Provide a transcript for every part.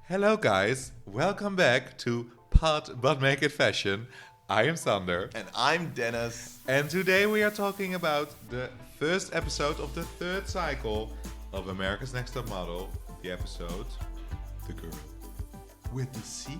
Hello guys, welcome back to Pot But Make It Fashion. I am Sander. And I'm Dennis. And today we are talking about the first episode of the third cycle of America's Next Top Model. The episode, The Girl With the secret.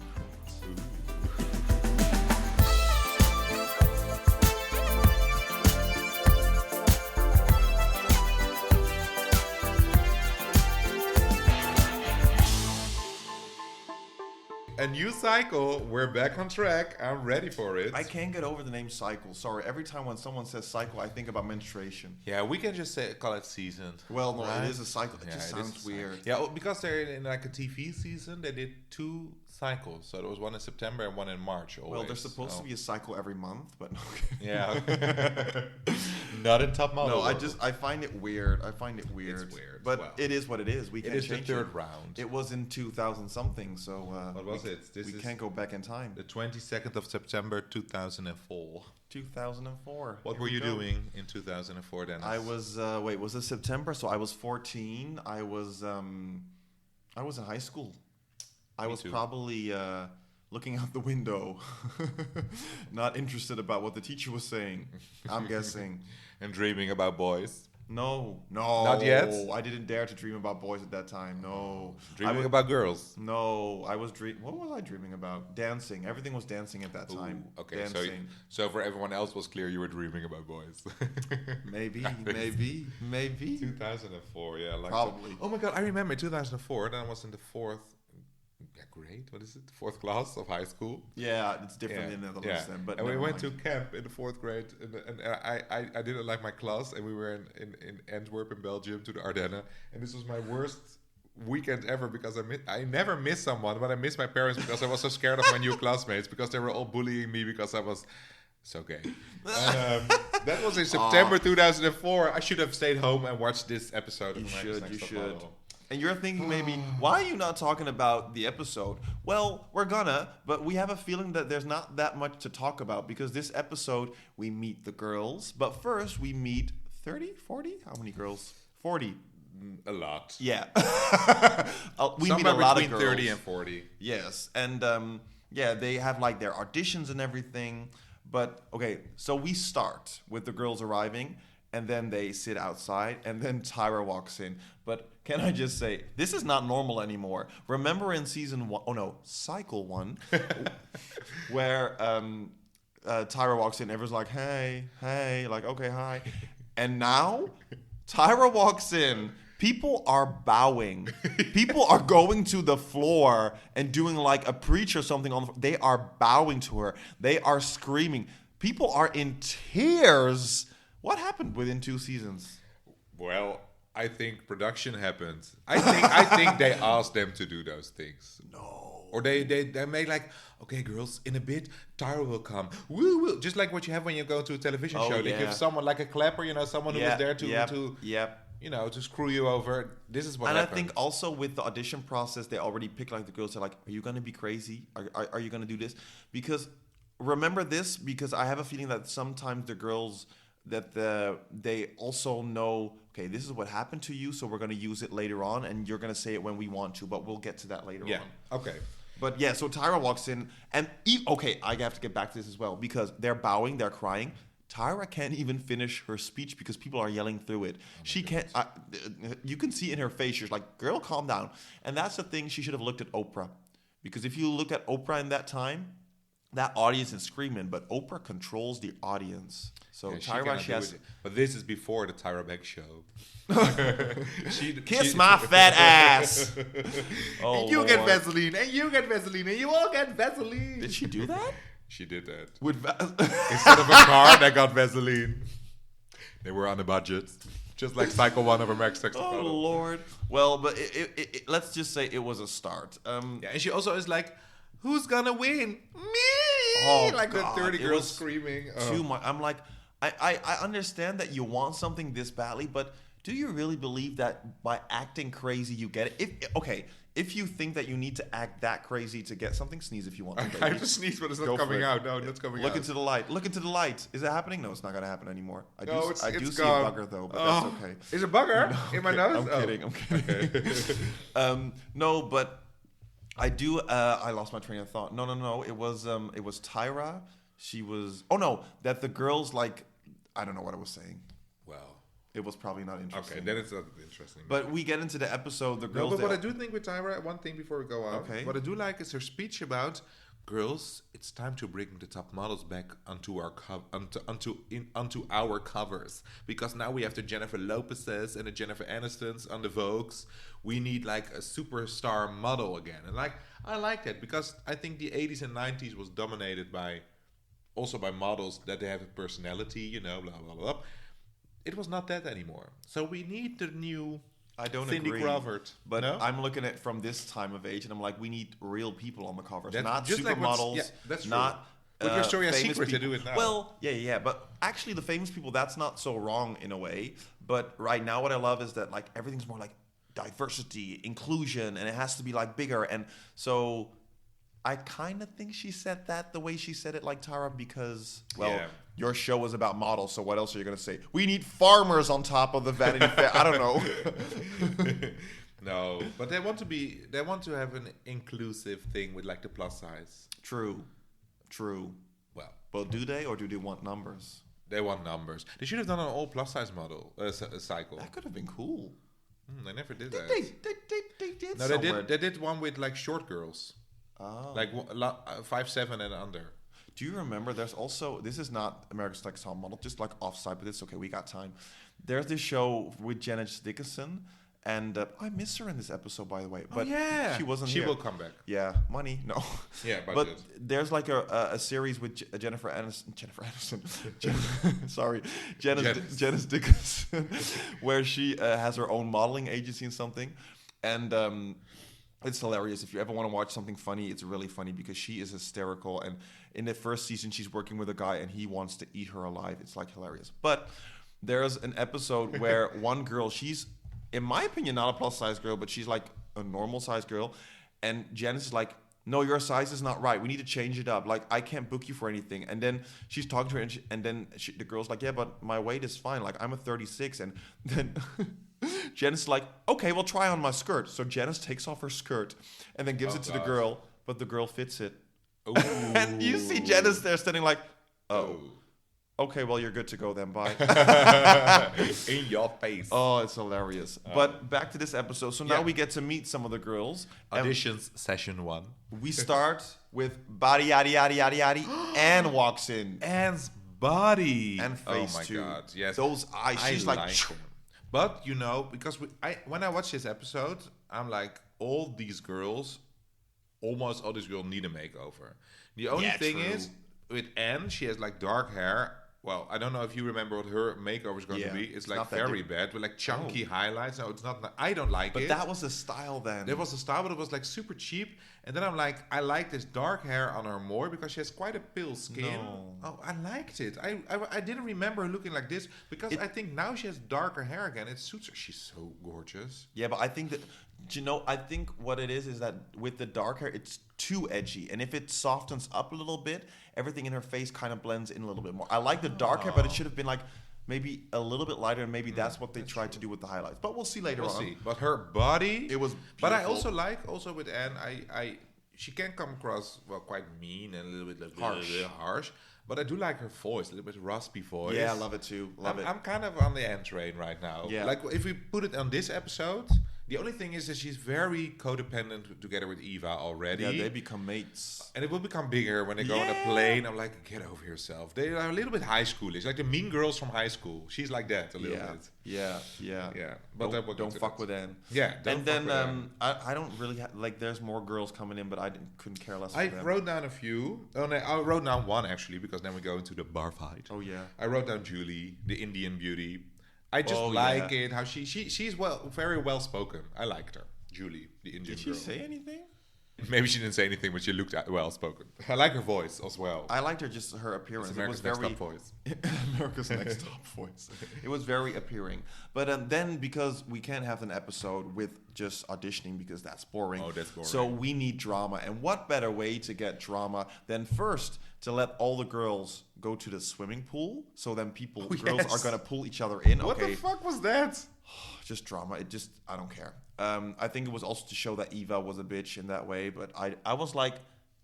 A new cycle, we're back on track. I'm ready for it. I can't get over the name cycle. Sorry, every time when someone says cycle, I think about menstruation. Yeah, we can just call it seasoned. Well, no, right? it is a cycle. It Yeah, just it is sounds a weird. cycle. Yeah, well, because they're in like a TV season, they did two cycles. So there was one in September and one in March. Always. Well, there's supposed to be a cycle every month, but no. Yeah. Not in Top Model. No, I find it weird. It's weird. But well, it is what it is. We can't it is change the third round. It was in 2000 something, so what was it? We can't go back in time. The 22nd of September 2004. 2004. What were you doing in 2004, Dennis? I was was it September? So I was 14. I was in high school. I was too. probably looking out the window, not interested about what the teacher was saying. I'm guessing. And dreaming about boys. No, Not yet? I didn't dare to dream about boys at that time. No, Dreaming about girls. No, I was What was I dreaming about? Dancing. Everything was dancing at that time. Ooh, okay, dancing. so for everyone else was clear you were dreaming about boys. Maybe. 2004, yeah. Probably. Oh my God, I remember 2004. Then I was in the fourth grade. What is it? The fourth class of high school. Yeah, it's different in the Netherlands then. But and we went mind. to camp in the fourth grade, and I didn't like my class, and we were in Antwerp in Belgium to the Ardennen, and this was my worst weekend ever because I never miss someone, but I miss my parents because I was so scared of my new classmates because they were all bullying me because I was so gay. That was in September 2004. I should have stayed home and watched this episode. You should. And you're thinking maybe, why are you not talking about the episode? Well, we're gonna, but we have a feeling that there's not that much to talk about because this episode, we meet the girls. But first, we meet 30, 40? How many girls? 40. A lot. Yeah. We Somewhere meet a lot of between girls. 30 and 40. Yes. And they have like their auditions and everything. But, okay, so we start with the girls arriving. And then they sit outside, and then Tyra walks in. But can I just say, this is not normal anymore. Remember in cycle one, where Tyra walks in, everyone's like, hey, like, okay, hi. And now, Tyra walks in, people are bowing. People are going to the floor and doing like a preach or something on the floor. They are bowing to her. They are screaming. People are in tears. What happened within 2 seasons? Well, I think production happened. I think they asked them to do those things. No. Or they made like, okay, girls, in a bit, Tyra will come. Woo, woo. Just like what you have when you go to a television show. They give someone like a clapper, someone who was there to screw you over. This is what happened. And I think also with the audition process, they already pick like the girls. They're like, are you going to be crazy? Are you going to do this? Because remember this, because I have a feeling that sometimes the girls... that they also know, okay, this is what happened to you, so we're going to use it later on, and you're going to say it when we want to, but we'll get to that later on. Yeah, okay. But yeah, so Tyra walks in, and I have to get back to this as well, because they're bowing, they're crying. Tyra can't even finish her speech because people are yelling through it. She can't, you can see in her face, she's like, girl, calm down. And that's the thing, she should have looked at Oprah. Because if you look at Oprah in that time, that audience is screaming, but Oprah controls the audience. So Tyra, she has... But this is before the Tyra Banks show. Kiss my fat ass. Oh, and you get Vaseline, and you get Vaseline, and you all get Vaseline. Did she do that? She did that. Instead of a car, they got Vaseline. They were on a budget. Just like cycle one of America's Next Top Model. Oh, Lord. Well, but let's just say it was a start. And she also is like, who's gonna win? Me! Oh, like God, the 30 girls screaming. Too much. I'm like, I understand that you want something this badly, but do you really believe that by acting crazy you get it? If you think that you need to act that crazy to get something, sneeze if you want to. I just sneeze, but it's not coming out. No, that's coming out. Look into the light. Look into the light. Is it happening? No, it's not going to happen anymore. I do see gone. a bugger, though, but that's okay. Is a bugger in my nose? I'm kidding. Okay. No, but I do. I lost my train of thought. No. It was Tyra. She was. Oh no, that the girls like. I don't know what I was saying. Well, it was probably not interesting. Okay, then it's not interesting. But we get into the episode. The girls. No, but what I do think with Tyra, one thing before we go on. Okay. What I do like is her speech about girls. It's time to bring the top models back onto our onto our covers, because now we have the Jennifer Lopez's and the Jennifer Anistons on the Vogues. We need like a superstar model again, and like I like that because I think the 80s and 90s was dominated by models that they have a personality, you know, blah blah blah. It was not that anymore. So we need the new. I don't Cindy agree. Crawford, but no? I'm looking at it from this time of age, and I'm like, we need real people on the covers, That's not just like supermodels. yeah, that's true. Not. But your story has famous secret to people. do it now. Well, yeah. But actually, the famous people, that's not so wrong in a way. But right now, what I love is that like everything's more like diversity, inclusion, and it has to be like bigger. And so I kind of think she said that the way she said it, like Tyra, because your show was about models. So what else are you gonna say? We need farmers on top of the Vanity Fair. I don't know. No, but they want to have an inclusive thing with like the plus size. True. Well, but do they, or do they want numbers? They want numbers. They should have done an all plus size model cycle. That could have been cool. They never did that. They did. No, somewhere. they did one with like short girls, like 5'7" and under. Do you remember? There's also, this is not America's Next Top Model, just like offside, but it's okay. We got time. There's this show with Janet Dickinson. And I miss her in this episode, by the way. But she wasn't here. She will come back. Yeah, money, no. Yeah, but there's like a series with Jennifer Aniston. Sorry, Janice Dickinson, where she has her own modeling agency and something, and it's hilarious. If you ever want to watch something funny, it's really funny because she is hysterical. And in the first season, she's working with a guy, and he wants to eat her alive. It's like hilarious. But there's an episode where one girl, she's, in my opinion, not a plus size girl, but she's like a normal size girl. And Janice is like, no, your size is not right. We need to change it up. Like, I can't book you for anything. And then she's talking to her, and then the girl's like, yeah, but my weight is fine. Like, I'm a 36. And then Janice is like, okay, well, try on my skirt. So Janice takes off her skirt and then gives it to the girl, but the girl fits it. And you see Janice there standing like, oh. Okay, well, you're good to go then. Bye. In your face. Oh, it's hilarious. But back to this episode. So now we get to meet some of the girls. Auditions session 1. We start with body, yaddy, yaddy, yaddy, yaddy. Anne walks in. Anne's body. And face, too. Oh, my God. Yes. Those eyes. She's like... But, you know, because when I watched this episode, I'm like, almost all these girls need a makeover. The only thing is, with Anne, she has like dark hair. Well, I don't know if you remember what her makeover is going to be. It's like very bad with like chunky highlights. No, it's not. I don't like it. But that was the style then. That was the style, but it was like super cheap. And then I'm like, I like this dark hair on her more because she has quite a pale skin. No. Oh, I liked it. I didn't remember her looking like this because I think now she has darker hair again. It suits her. She's so gorgeous. Yeah, but I think that, I think what it is that with the dark hair, it's too edgy. And if it softens up a little bit, everything in her face kind of blends in a little bit more. I like the dark hair, but it should have been like maybe a little bit lighter, and maybe that's what they tried to do with the highlights. But we'll see later on. See. But her body, it was beautiful. But I also like with Anne, she can come across quite mean and a little bit harsh. But I do like her voice, a little bit raspy voice. Yeah, I love it too. I'm kind of on the Anne train right now. Yeah. Like if we put it on this episode, the only thing is that she's very codependent together with Eva already. Yeah, they become mates. And it will become bigger when they go on a plane. I'm like, get over yourself. They are a little bit high schoolish, like the mean girls from high school. She's like that a little bit. Yeah. But don't fuck with Anne. Yeah. And then I don't really like. There's more girls coming in, but I couldn't care less. I wrote down a few. Oh no, I wrote down one actually because then we go into the bar fight. Oh yeah. I wrote down Julie, the Indian beauty. I just like it how she's very well spoken. I liked her, Julie, the Indian girl. Did she say anything? Maybe she didn't say anything, but she looked well spoken. I like her voice as well. I liked her, just her appearance. It's America's Next Top Voice. America's Next Top Voice. It was very appealing. But then because we can't have an episode with just auditioning because that's boring. Oh, that's boring. So we need drama. And what better way to get drama than first to let all the girls go to the swimming pool? So then girls are going to pull each other in. What the fuck was that? Just drama. I don't care. I think it was also to show that Eva was a bitch in that way. But I was like,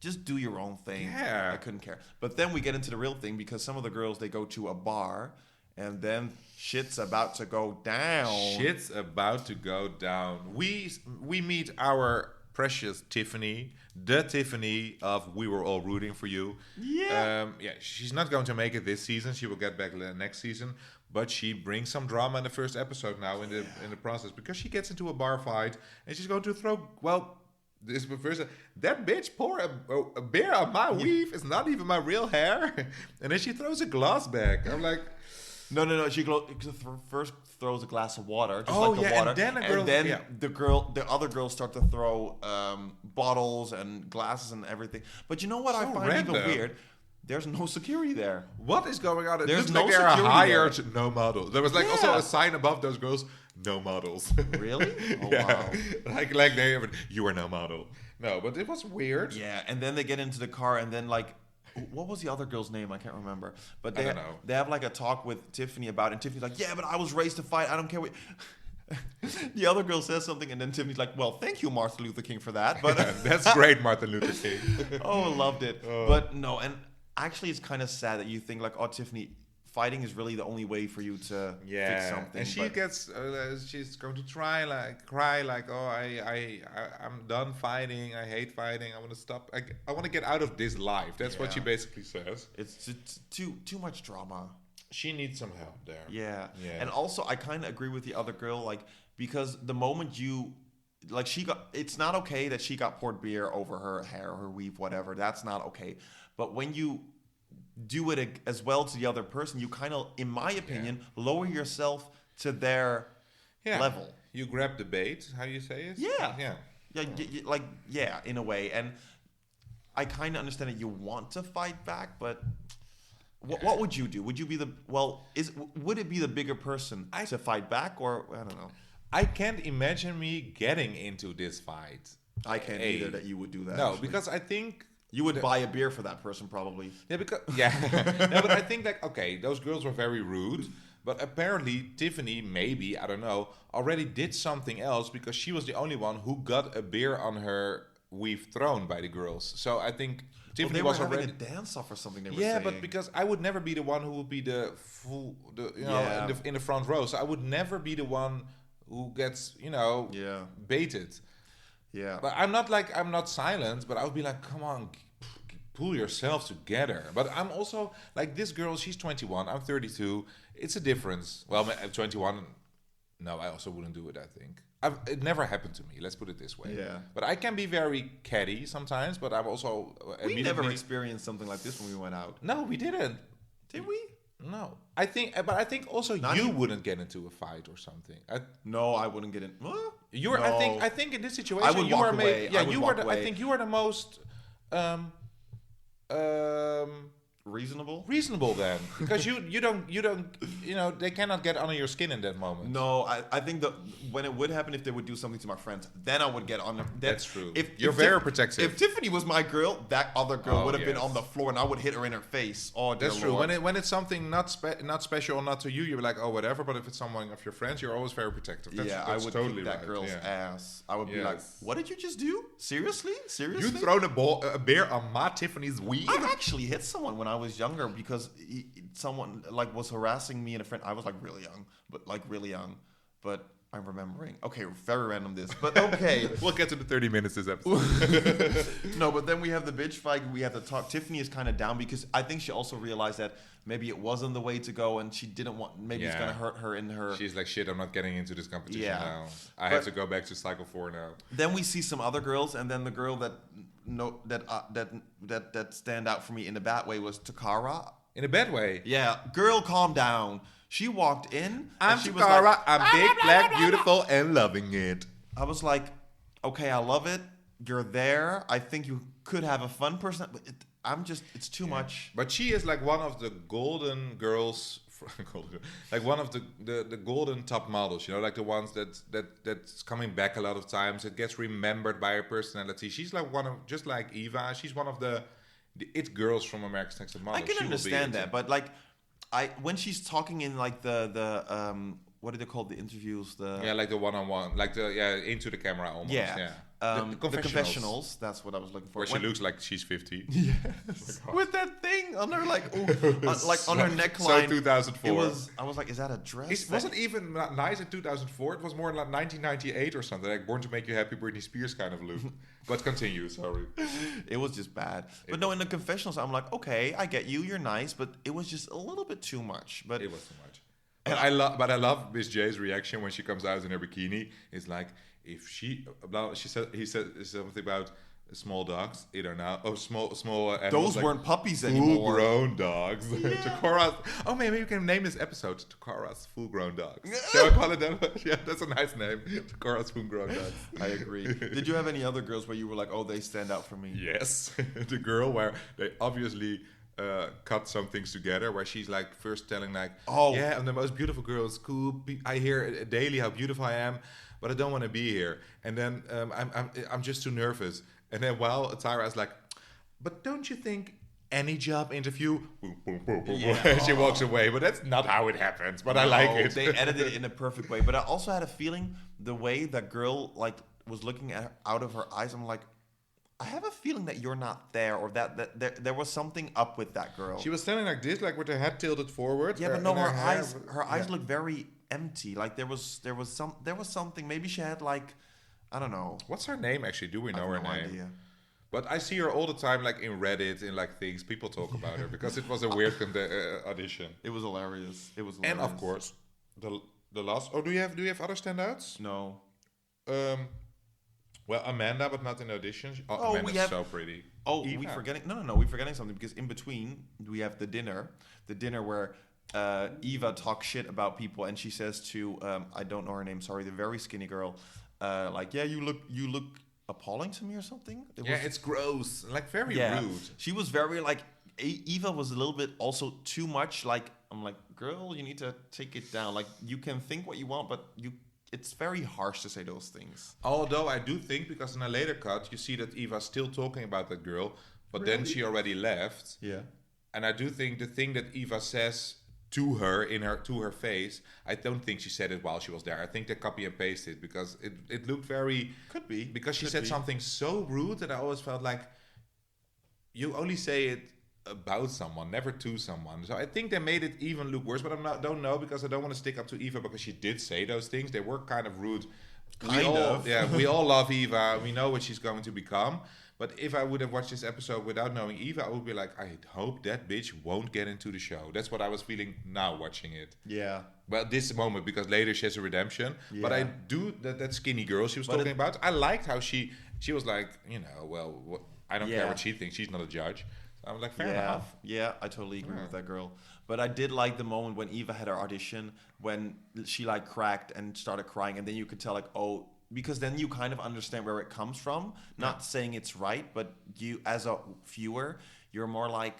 just do your own thing. Yeah. I couldn't care. But then we get into the real thing because some of the girls, they go to a bar and then shit's about to go down. Shit's about to go down. We meet our precious Tiffany, the Tiffany of We Were All Rooting for You. Yeah. She's not going to make it this season. She will get back next season. But she brings some drama in the first episode now in the process because she gets into a bar fight and she's going to throw, this is the first. That bitch pour a beer on my weave. It's not even my real hair. And then she throws a glass back. I'm like, no. She first throws a glass of water, just like the water, and then the other girls start to throw bottles and glasses and everything. But you know what I find even weird? There's no security there. What is going on? It There's looks no like they're security hired no models. There was like also a sign above those girls, no models. Really? Oh, yeah. wow. Like they have, you are no model. No, but it was weird. Yeah, and then they get into the car and then like, what was the other girl's name? I can't remember. But I don't know. They have like a talk with Tiffany about it. And Tiffany's like, yeah, but I was raised to fight. I don't care what... The other girl says something and then Tiffany's like, well, thank you, Martin Luther King, for that. But That's great, Martin Luther King. Oh, I loved it. But no, and actually it's kind of sad that you think like, oh, Tiffany, fighting is really the only way for you to fix something. And she gets, she's going to cry like, oh, I'm done fighting. I hate fighting. I want to stop. I want to get out of this life. That's what she basically says. It's too much drama. She needs some help there. Yeah. And also, I kind of agree with the other girl, like, because the moment you, like, it's not okay that she got poured beer over her hair or her weave, whatever. That's not okay. But when you do it as well to the other person, you kind of, in my opinion, lower yourself to their level. You grab the bait. How do you say it? Yeah, in a way. And I kind of understand that you want to fight back, but what would you do? Would you be would it be the bigger person to fight back, or I don't know? I can't imagine me getting into this fight. I can't either that you would do that. No, actually. because I think you would buy a beer for that person probably. Yeah, no, but I think that those girls were very rude. But apparently Tiffany, maybe, I don't know, already did something else because she was the only one who got a beer on her weave thrown by the girls. So I think Tiffany was already having a dance off or something. They were saying. but because I would never be the one who would be in the front row. So I would never be the one who gets baited. Yeah. But I'm not silent. But I would be like, come on, pull yourself together. But I'm also like this girl. She's 21. I'm 32. It's a difference. Well, I'm 21. No, I also wouldn't do it. I think. It never happened to me. Let's put it this way. Yeah. But I can be very catty sometimes. But I'm also. We never experienced something like this when we went out. No, we didn't. Did we? No. I think also you wouldn't get into a fight or something. No, I wouldn't get in. You were. No. I think in this situation I would you walk were away. Yeah, you were. I think you were the most. Reasonable then, because you don't they cannot get under your skin in that moment. No, I think that when it would happen, if they would do something to my friends, then I would get on them. That's true. You're very protective. If Tiffany was my girl, that other girl would have been on the floor and I would hit her in her face. Oh, that's true. Lord. When it's something not special, not to you, you're like, oh, whatever. But if it's someone of your friends, you're always very protective. That's I would totally kick that girl's ass. I would be like, what did you just do? Seriously? You thrown a beer on my Tiffany's weave? I actually hit someone when I was younger because someone like was harassing me and a friend. I was like really young, but I'm remembering. Okay, very random this, but okay. We'll get to the 30 minutes this episode. No, but then we have the bitch fight. We have to talk. Tiffany is kind of down because I think she also realized that maybe it wasn't the way to go, and she didn't want. Maybe it's gonna hurt her in her. She's like, shit, I'm not getting into this competition now. I have to go back to cycle 4 now. Then we see some other girls, and then the girl that stand out for me in a bad way was Toccara. In a bad way? Yeah. Girl, calm down. She walked in. I'm Toccara. Like, I'm big, black, beautiful, and loving it. I was like, okay, I love it. You're there. I think you could have a fun person. But it's too much. But she is like one of the golden girls. Like one of the golden top models, like the ones that's coming back a lot of times. It gets remembered by her personality. She's like just like Eva. She's one of the it girls from America's Next Top Model. I can understand that, but like when she's talking in like the what do they call the interviews? Yeah, like the one-on-one, like into the camera almost. Yeah. The The confessionals. That's what I was looking for. Where she looks like she's 50. Yes. With that thing on her, like, on her neckline. So 2004. I was like, is that a dress? It wasn't even nice in 2004. It was more like 1998 or something, like Born to Make You Happy, Britney Spears kind of look. But continue, sorry. It was just bad. But no, in the confessionals, I'm like, okay, I get you, you're nice, but it was just a little bit too much. But it was too much. But I love Miss J's reaction when she comes out in her bikini. It's like, if he said something about small dogs, now. Oh, small animals. Those weren't puppies anymore. Full-grown dogs. Yeah. Toccara. Oh, maybe we can name this episode Toccara's Full-Grown Dogs. Shall I call it that? Yeah, that's a nice name. Toccara's Full-Grown Dogs. I agree. Did you have any other girls where you were like, oh, they stand out for me? Yes. The girl where they obviously cut some things together, where she's like first telling like, yeah, I'm the most beautiful girl in school. I hear daily how beautiful I am, but I don't want to be here. And then I'm just too nervous. And then while Tyra is like, but don't you think any job interview, boom, boom, boom, boom, boom. She walks away. But that's not how it happens. But I like it. They edited it in a perfect way. But I also had a feeling the way that girl like was looking at her, out of her eyes. I'm like, I have a feeling that you're not there, or that there was something up with that girl. She was standing like this, like with her head tilted forward. Yeah, but no, her eyes looked very empty. Like there was something. Maybe she had like, I don't know. What's her name actually? Do we know her name? Idea. But I see her all the time, like in Reddit, in like things. People talk about her because it was a weird audition. It was hilarious. And of course, the last. Oh, do you have other standouts? No. Well, Amanda, but not in auditions. Oh, Amanda's so pretty. Oh, we're forgetting. No. We're forgetting something because in between we have the dinner where Eva talks shit about people, and she says to I don't know her name. Sorry, the very skinny girl. Like, yeah, you look appalling to me or something. It's gross, like very rude. She was very like Eva was a little bit also too much. Like, I'm like, girl, you need to take it down. Like, you can think what you want, but it's very harsh to say those things. Although I do think, because in a later cut you see that Eva's still talking about that girl, but then she already left. Yeah. And I do think the thing that Eva says to her to her face, I don't think she said it while she was there. I think they copy and pasted because it looked very... Could be. Because she said something so rude that I always felt like you only say it about someone, never to someone. So I think they made it even look worse, but don't know because I don't want to stick up to Eva because she did say those things. They were kind of rude. Kind of. Yeah, we all love Eva. We know what she's going to become. But if I would have watched this episode without knowing Eva, I would be like, I hope that bitch won't get into the show. That's what I was feeling now watching it. Yeah. Well, this moment, because later she has a redemption. Yeah. But I do, that skinny girl she was talking about, I liked how she was like, I don't care what she thinks. She's not a judge. I was like, fair enough. Yeah, I totally agree with that girl. But I did like the moment when Eva had her audition, when she like cracked and started crying, and then you could tell like, oh, because then you kind of understand where it comes from. Not saying it's right, but you as a viewer, you're more like,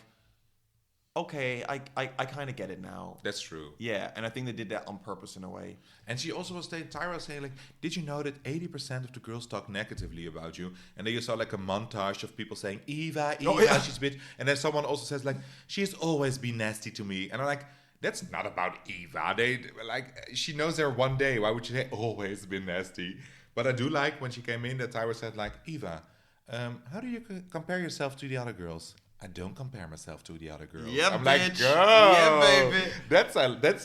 okay, I kind of get it now. That's true. Yeah, and I think they did that on purpose in a way. And she also was saying, Tyra was saying, like, did you know that 80% of the girls talk negatively about you? And then you saw like a montage of people saying, Eva, she's a bitch. And then someone also says, like, she's always been nasty to me. And I'm like, that's not about Eva. She knows her one day. Why would she say always been nasty? But I do like when she came in that Tyra said, like, Eva, how do you compare yourself to the other girls? I don't compare myself to the other girls. Yeah, I'm bitch. Like, girl. Yeah, baby. That's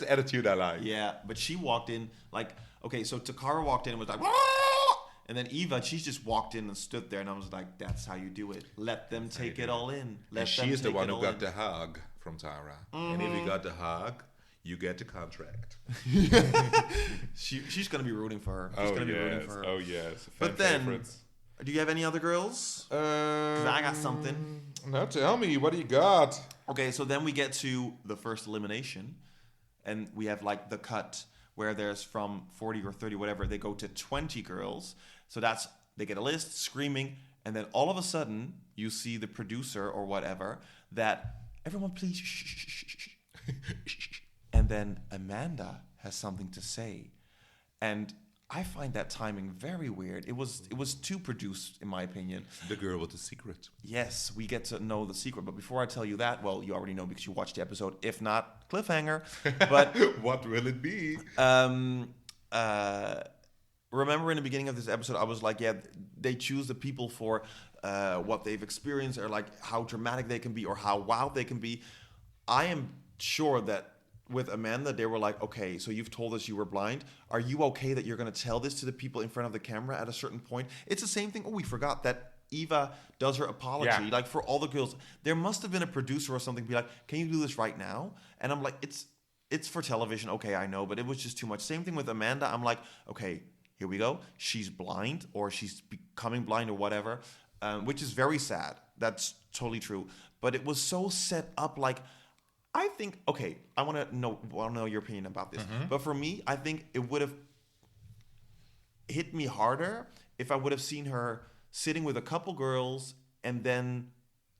the attitude I like. Yeah, but she walked in like, okay, so Toccara walked in and was like, Wah! And then Eva, she just walked in and stood there, and I was like, that's how you do it. Let them take it all in. And she is the one who got the hug from Tyra. Mm-hmm. And if you got the hug, you get the contract. She's going to be rooting for her. She's going to be rooting for her. Oh, yes. But then, do you have any other girls? Because I got something. No, tell me. What do you got? Okay, so then we get to the first elimination. And we have like the cut where there's from 40 or 30, whatever, they go to 20 girls. So they get a list, screaming. And then all of a sudden, you see the producer or whatever that, everyone please, shh. And then Amanda has something to say. And I find that timing very weird. It was too produced, in my opinion. The girl with the secret. Yes, we get to know the secret. But before I tell you that, well, you already know because you watched the episode. If not, cliffhanger. But what will it be? Remember in the beginning of this episode, I was like, yeah, they choose the people for what they've experienced or like how dramatic they can be or how wild they can be. I am sure that with Amanda, they were like, okay, so you've told us you were blind. Are you okay that you're going to tell this to the people in front of the camera at a certain point? It's the same thing. Oh, we forgot that Eva does her apology. Yeah. Like for all the girls, there must have been a producer or something be like, can you do this right now? And I'm like, it's for television. Okay, I know, but it was just too much. Same thing with Amanda. I'm like, okay, here we go. She's blind or she's becoming blind or whatever, which is very sad. That's totally true. But it was so set up like, I think, okay, I want to know your opinion about this. Mm-hmm. But for me, I think it would have hit me harder if I would have seen her sitting with a couple girls and then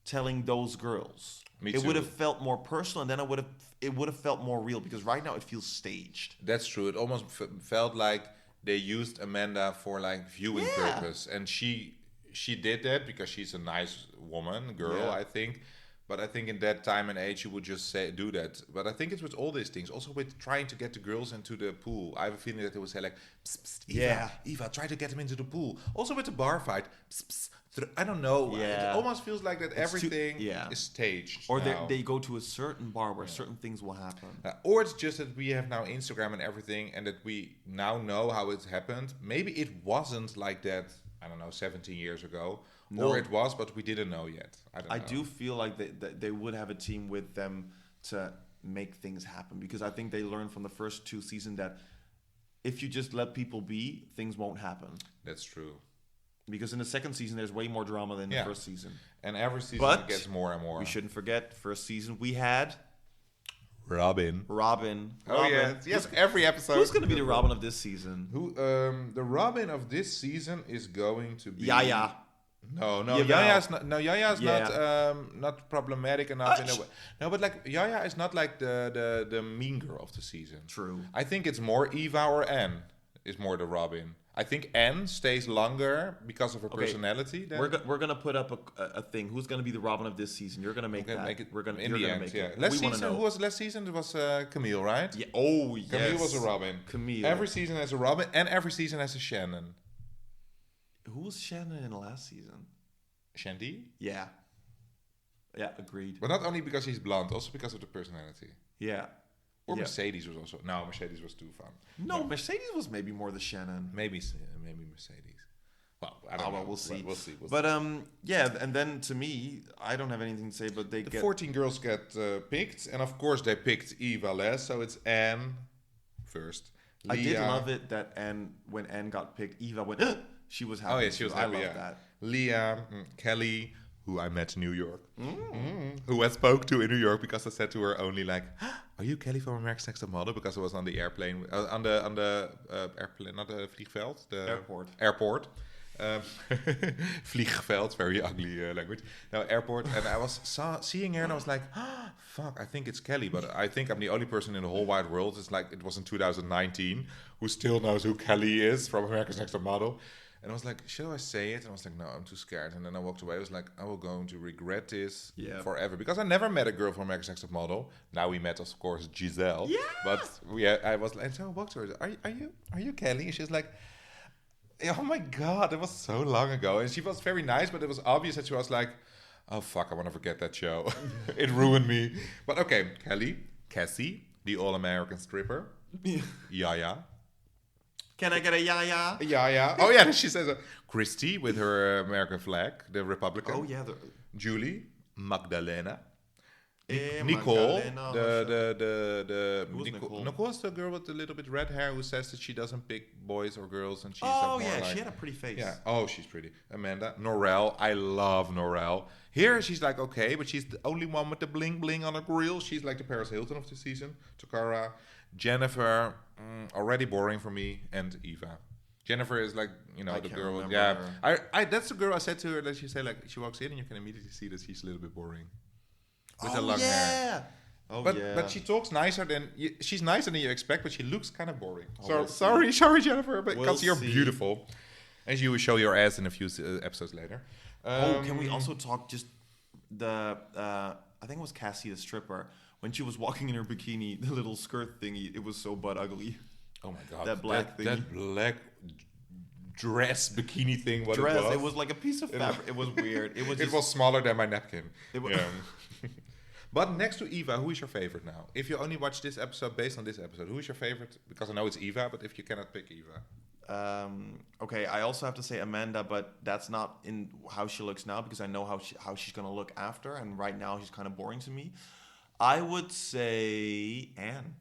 telling those girls. Me it too. would have felt more personal, and then it would have felt more real because right now it feels staged. That's true. It almost felt like they used Amanda for like viewing purpose, and she did that because she's a nice woman, girl, I think. But I think in that time and age, you would just do that. But I think it's with all these things. Also with trying to get the girls into the pool. I have a feeling that they would say like, psst, psst, Eva, try to get them into the pool. Also with the bar fight, psst, psst, I don't know. Yeah. It almost feels like that everything is staged. Or now. they go to a certain bar where certain things will happen. Or it's just that we have now Instagram and everything, and that we now know how it happened. Maybe it wasn't like that, I don't know, 17 years ago. No. Or it was, but we didn't know yet. I do feel like they would have a team with them to make things happen because I think they learned from the first 2 seasons that if you just let people be, things won't happen. That's true. Because in the second season, there's way more drama than the first season. And every season it gets more and more. We shouldn't forget, first season we had Robin. Oh yeah, yes. Every episode. Who's going to be the Robin of this season? The Robin of this season is going to be Yaya. No, Jawel. Yaya's not. No, Yaya's not problematic enough in a way. No, but like Yaya is not like the mean girl of the season. True. I think it's more Eva or Anne is more the Robin. I think Anne stays longer because of her personality. Then. We're gonna put up a thing. Who's gonna be the Robin of this season? You're gonna make that. Make it. We're gonna in the end. make Yeah. it. Last season, who was last season? It was Camille, right? Yeah. Oh yes. Camille was a Robin. Camille. Every season has a Robin, and every season has a Shannon. Who was Shannon in the last season? Shandy? Yeah. Yeah, agreed. But not only because he's blonde, also because of the personality. Yeah. Or Mercedes was also... No, Mercedes was too fun. No, Mercedes was maybe more the Shannon. Maybe Mercedes. Well, I don't know. We'll see. We'll see. But yeah, and then to me, I don't have anything to say, but the 14 girls get picked, and of course they picked Eva last, so it's Anne first. Leah. I did love it that when Anne got picked, Eva went... She was happy. Oh yeah, she was happy. I love that. Leah, Kelly, who I met in New York, who I spoke to in New York because I said to her only like, "Are you Kelly from America's Next Top Model?" Because I was on the airplane, on the airplane, not the vliegveld, the airport. Vliegveld, very ugly language. No, airport, and I was seeing her, and I was like, "Fuck, I think it's Kelly." But I think I'm the only person in the whole wide world. It's like it was in 2019 who still knows who Kelly is from America's Next Top Model. And I was like, should I say it? And I was like, no, I'm too scared. And then I walked away. I was like, I will going to regret this forever. Because I never met a girl from America's Next Top Model. Now we met, of course, Giselle. Yeah. But I was like, so I walked to her. Are you Kelly? And she's like, oh my God, that was so long ago. And she was very nice, but it was obvious that she was like, oh fuck, I want to forget that show. It ruined me. But okay, Kelly, Cassie, the all-American stripper. Yaya. Can I get a yaya? Yaya. Oh yeah, she says Christy with her American flag, the Republican. Oh yeah. Julie, Magdalena. Nicole. Nicole's the girl with the little bit red hair who says that she doesn't pick boys or girls and she's she had a pretty face. Yeah. Oh, she's pretty. Amanda. Norelle. I love Norelle. Here she's like okay, but she's the only one with the bling bling on her grill. She's like the Paris Hilton of the season. Toccara. Jennifer, already boring for me, and Eva. Jennifer is like, the girl. Yeah, I that's the girl I said to her that she said like she walks in and you can immediately see that she's a little bit boring with the long hair. Oh, but yeah. but she talks nicer than she's nicer than you expect, but she looks kind of boring. Oh, So we'll see. sorry, Jennifer, but We'll because you're see. beautiful, and you will show your ass in a few episodes later. Can we also talk just the? I think it was Cassie, the stripper, when she was walking in her bikini, the little skirt thingy. It was so butt ugly. Oh my god, That black thing. that black dress bikini thing. What Dress. it It was like a piece of fabric. It was weird. It was. It Just, was smaller than my napkin. It was, Yeah. But next to Eva, who is your favorite now? If you only watch this episode based on this episode, who is your favorite? Because I know it's Eva, but if you cannot pick Eva. Okay, I also have to say Amanda, but that's not in how she looks now because I know how she's gonna look after, and right now she's kind of boring to me. I would say Anne.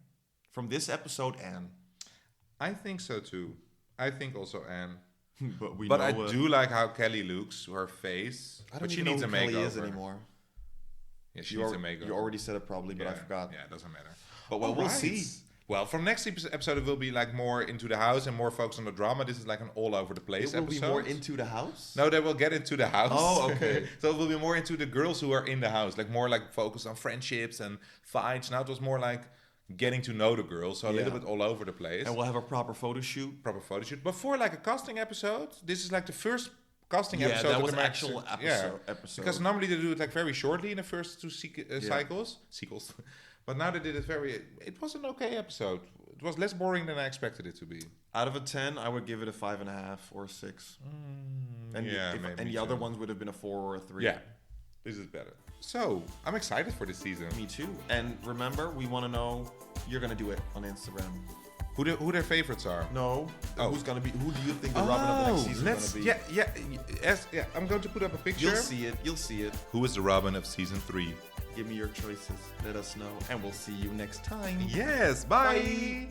From this episode, Anne. I think so too. I think also Anne. But I do like how Kelly looks, her face. I don't but she even needs know a who Kelly makeover is anymore. Yeah, she needs a makeover. You already said it probably, but I forgot. Yeah, it doesn't matter. But well, we'll see. Well, from next episode, it will be like more into the house and more focus on the drama. This is like an all over the place It will episode. be more into the house? No, they will get into the house. Oh, okay. So it will be more into the girls who are in the house, like more like focused on friendships and fights. Now it was more like getting to know the girls, so a little bit all over the place. And we'll have a proper photo shoot. Proper photo shoot. Before like a casting episode, this is like the first casting episode. Yeah, that of was the actual episode. Because normally they do it like very shortly in the first two cycles. Sequels. But now they did it it was an okay episode. It was less boring than I expected it to be. Out of a 10, I would give it a 5.5 or 6. And the other ones would have been a 4 or a 3. Yeah, this is better. So, I'm excited for this season. Me too. And remember, we want to know, you're going to do it on Instagram. Who their favorites are. No. Oh. Who do you think the Robin of the next season is going to be? Yeah. I'm going to put up a picture. You'll see it. Who is the Robin of season 3? Give me your choices. Let us know. And we'll see you next time. Yes, bye.